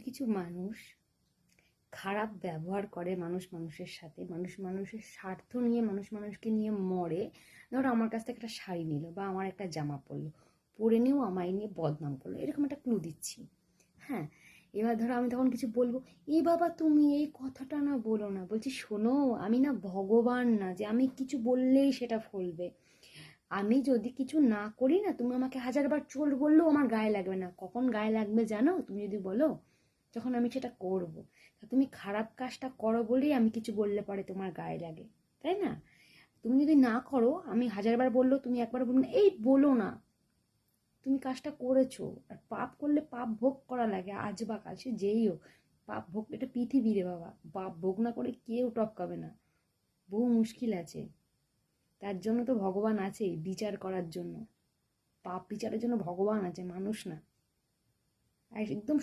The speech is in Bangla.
কিছু কিছু মানুষ খারাপ ব্যবহার করে মানুষ মানুষের সাথে, মানুষ মানুষের স্বার্থ নিয়ে মানুষ মানুষকে নিয়ে মরে। ধরো আমার কাছ থেকে একটা শাড়ি নিল বা আমার একটা জামা পরলো, পরে নিয়েও আমায় নিয়ে বদনাম করলো, এরকম একটা ক্লু দিচ্ছি। হ্যাঁ, এবার ধরো আমি তখন কিছু বলবো, এই বাবা তুমি এই কথাটা না বলো না, বলছি শোনো, আমি না ভগবান না যে আমি কিছু বললেই সেটা ফলবে। আমি যদি কিছু না করি না, তুমি আমাকে হাজারবার চোর বললেও আমার গায়ে লাগবে না। কখন গায়ে লাগবে জানো? তুমি যদি বলো যখন আমি সেটা করব। তা তুমি খারাপ কাজটা করো বলেই আমি কিছু বললে পরে তোমার গায়ে লাগে, তাই না? তুমি যদি না করো, আমি হাজারবার বললেও তুমি একবার বলবে না, এই বলো না, তুমি কাজটা করেছো। আর পাপ করলে পাপ ভোগ করা লাগে, আজ বা কাল সে যেই হোক। পাপ ভোগ, এটা পৃথিবী রে বাবা, পাপ ভোগ না করে কেউ টপকাবে না। বহু মুশকিল আছে, তার জন্য তো ভগবান আছে বিচার করার জন্য। পাপ বিচারের জন্য ভগবান আছে, মানুষ না। আর একদম